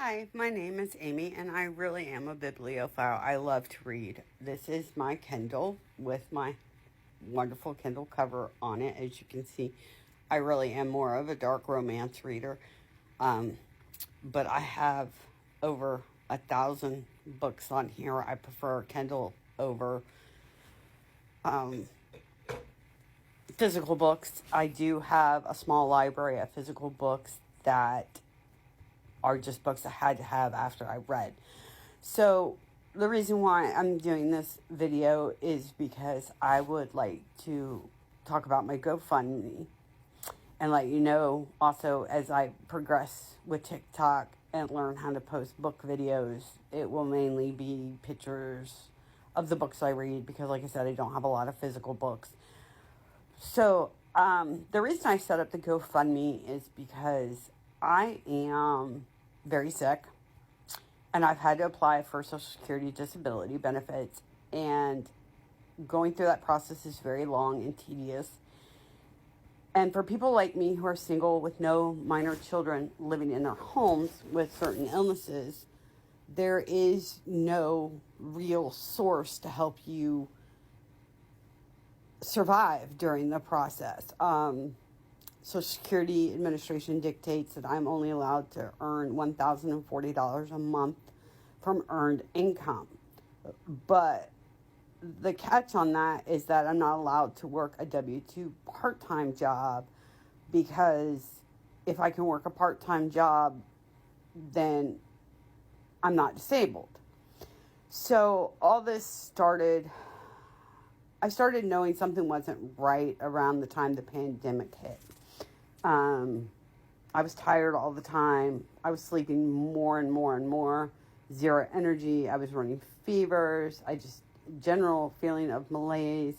Hi, my name is Amy, and I really am a bibliophile. I love to read. This is my Kindle with my wonderful Kindle cover on it. As you can see, I really am more of a dark romance reader. But I have over 1,000 books on here. I prefer Kindle over physical books. I do have a small library of physical books that are just books I had to have after I read. So the reason why I'm doing this video is because I would like to talk about my GoFundMe and let you know also as I progress with TikTok and learn how to post book videos, it will mainly be pictures of the books I read because like I said, I don't have a lot of physical books. So the reason I set up the GoFundMe is because I am very sick and I've had to apply for Social Security disability benefits, and going through that process is very long and tedious. And for people like me who are single with no minor children living in their homes with certain illnesses, there is no real source to help you survive during the process. Social Security Administration dictates that I'm only allowed to earn $1,040 a month from earned income. But the catch on that is that I'm not allowed to work a W-2 part-time job, because if I can work a part-time job, then I'm not disabled. So all this I started knowing something wasn't right around the time the pandemic hit. I was tired all the time. I was sleeping more and more and more. Zero energy. I was running fevers. General feeling of malaise.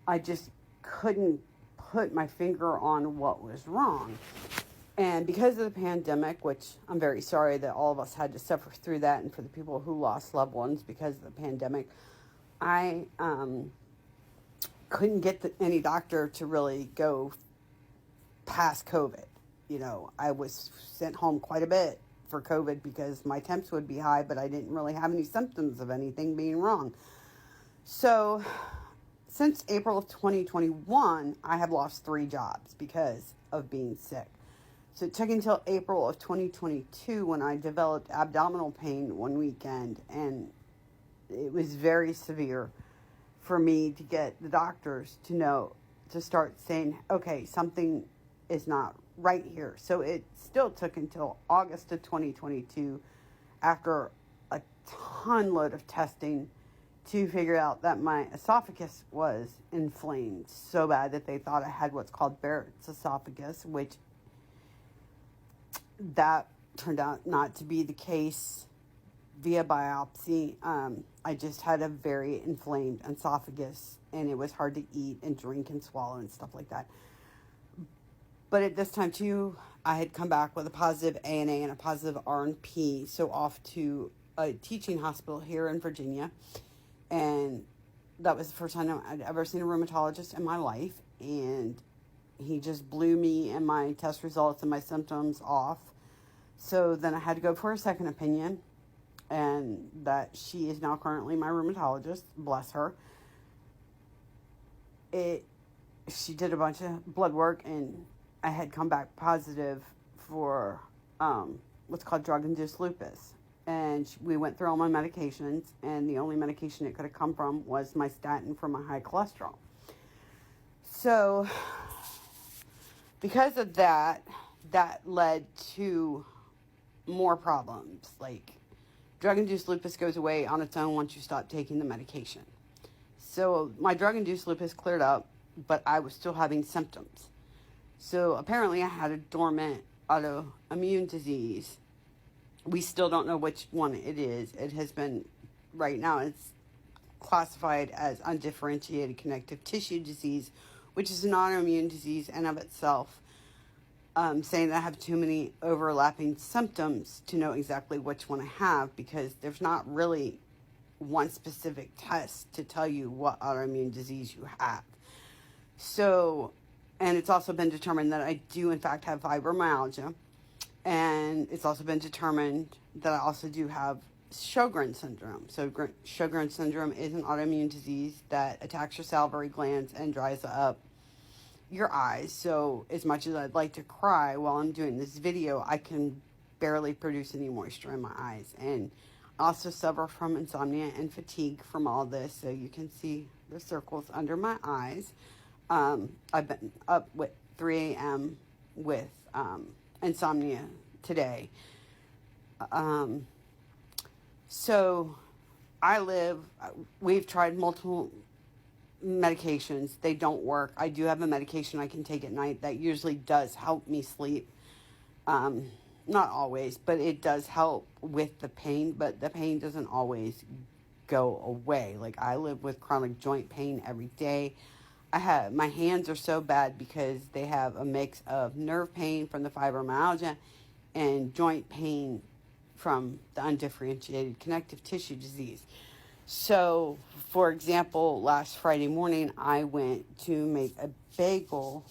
I just couldn't put my finger on what was wrong. And because of the pandemic, which I'm very sorry that all of us had to suffer through that, and for the people who lost loved ones because of the pandemic, I couldn't get any doctor to really go past COVID. You know, I was sent home quite a bit for COVID because my temps would be high, but I didn't really have any symptoms of anything being wrong. So since April of 2021, I have lost 3 jobs because of being sick. So it took until April of 2022 when I developed abdominal pain one weekend, and it was very severe for me to get the doctors to start saying, okay, something is not right here. So it still took until August of 2022, after a ton load of testing, to figure out that my esophagus was inflamed so bad that they thought I had what's called Barrett's esophagus, which that turned out not to be the case via biopsy. I just had a very inflamed esophagus, and it was hard to eat and drink and swallow and stuff like that. But at this time, too, I had come back with a positive ANA and a positive RNP, so off to a teaching hospital here in Virginia. And that was the first time I'd ever seen a rheumatologist in my life. And he just blew me and my test results and my symptoms off. So then I had to go for a second opinion. And that she is now currently my rheumatologist. Bless her. She did a bunch of blood work, and I had come back positive for what's called drug-induced lupus. And we went through all my medications, and the only medication it could have come from was my statin for my high cholesterol. So because of that led to more problems. Like, drug-induced lupus goes away on its own once you stop taking the medication. So my drug-induced lupus cleared up, but I was still having symptoms. So apparently I had a dormant autoimmune disease. We still don't know which one it is. It has been, right now, it's classified as undifferentiated connective tissue disease, which is an autoimmune disease in of itself. Saying that I have too many overlapping symptoms to know exactly which one I have, because there's not really one specific test to tell you what autoimmune disease you have. So, and it's also been determined that I do in fact have fibromyalgia, and it's also been determined that I also do have Sjögren syndrome. So Sjögren syndrome is an autoimmune disease that attacks your salivary glands and dries up your eyes. So as much as I'd like to cry while I'm doing this video, I can barely produce any moisture in my eyes. And I also suffer from insomnia and fatigue from all this. So you can see the circles under my eyes. I've been up with 3 a.m. with insomnia today. So we've tried multiple medications. They don't work. I do have a medication I can take at night that usually does help me sleep. Not always, but it does help with the pain, but the pain doesn't always go away. Like, I live with chronic joint pain every day. My hands are so bad because they have a mix of nerve pain from the fibromyalgia and joint pain from the undifferentiated connective tissue disease. So, for example, last Friday morning, I went to make a bagel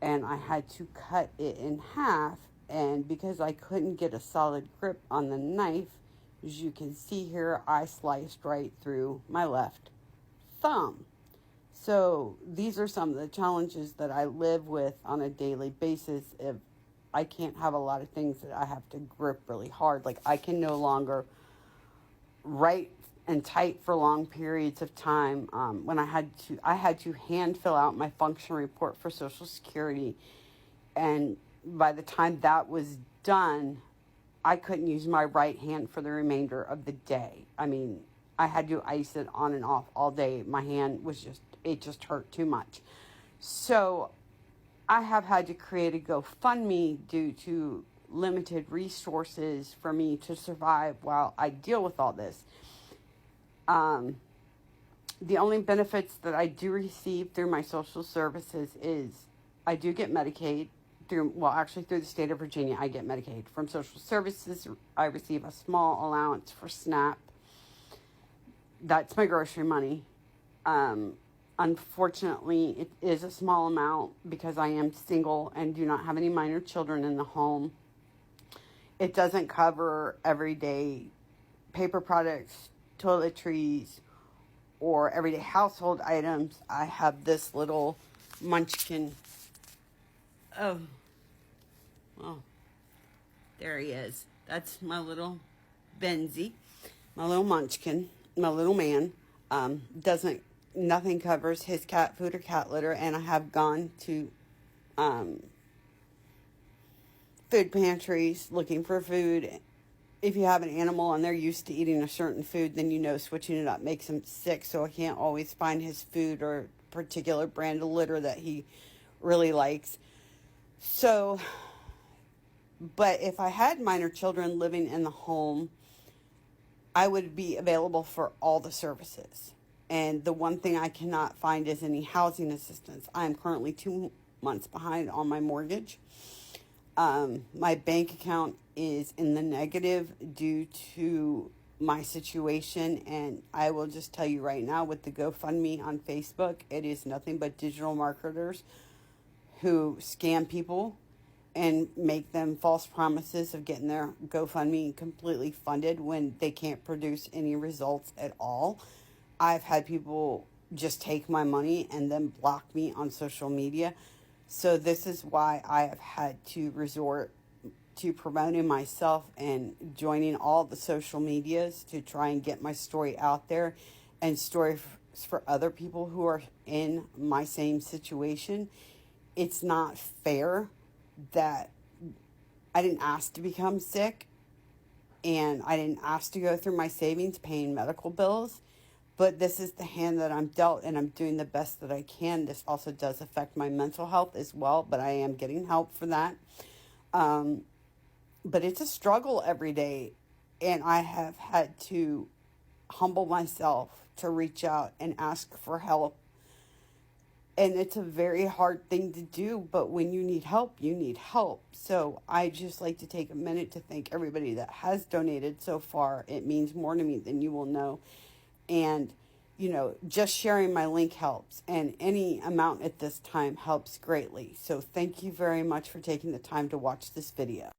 and I had to cut it in half. And because I couldn't get a solid grip on the knife, as you can see here, I sliced right through my left thumb. So these are some of the challenges that I live with on a daily basis. If I can't have a lot of things that I have to grip really hard, like I can no longer write and type for long periods of time. When I had to hand fill out my function report for Social Security, and by the time that was done, I couldn't use my right hand for the remainder of the day. I mean, I had to ice it on and off all day. My hand it just hurt too much. So I have had to create a GoFundMe due to limited resources for me to survive while I deal with all this. The only benefits that I do receive through my social services is I do get Medicaid through the state of Virginia. I get Medicaid. From social services, I receive a small allowance for SNAP. That's my grocery money. Unfortunately, it is a small amount because I am single and do not have any minor children in the home. It doesn't cover everyday paper products, toiletries, or everyday household items. I have this little munchkin. Oh, there he is. That's my little Benzie, my little munchkin, my little man. Nothing covers his cat food or cat litter, and I have gone to food pantries looking for food. If you have an animal and they're used to eating a certain food, then switching it up makes them sick, so I can't always find his food or particular brand of litter that he really likes. So, but if I had minor children living in the home, I would be available for all the services. And the one thing I cannot find is any housing assistance. I am currently 2 months behind on my mortgage. My bank account is in the negative due to my situation. And I will just tell you right now, with the GoFundMe on Facebook, it is nothing but digital marketers who scam people and make them false promises of getting their GoFundMe completely funded when they can't produce any results at all. I've had people just take my money and then block me on social media. So this is why I have had to resort to promoting myself and joining all the social medias to try and get my story out there, and stories for other people who are in my same situation. It's not fair that I didn't ask to become sick and I didn't ask to go through my savings paying medical bills. But this is the hand that I'm dealt, and I'm doing the best that I can. This also does affect my mental health as well, but I am getting help for that. But it's a struggle every day, and I have had to humble myself to reach out and ask for help. And it's a very hard thing to do, but when you need help, you need help. So I just like to take a minute to thank everybody that has donated so far. It means more to me than you will know. And, just sharing my link helps, and any amount at this time helps greatly. So thank you very much for taking the time to watch this video.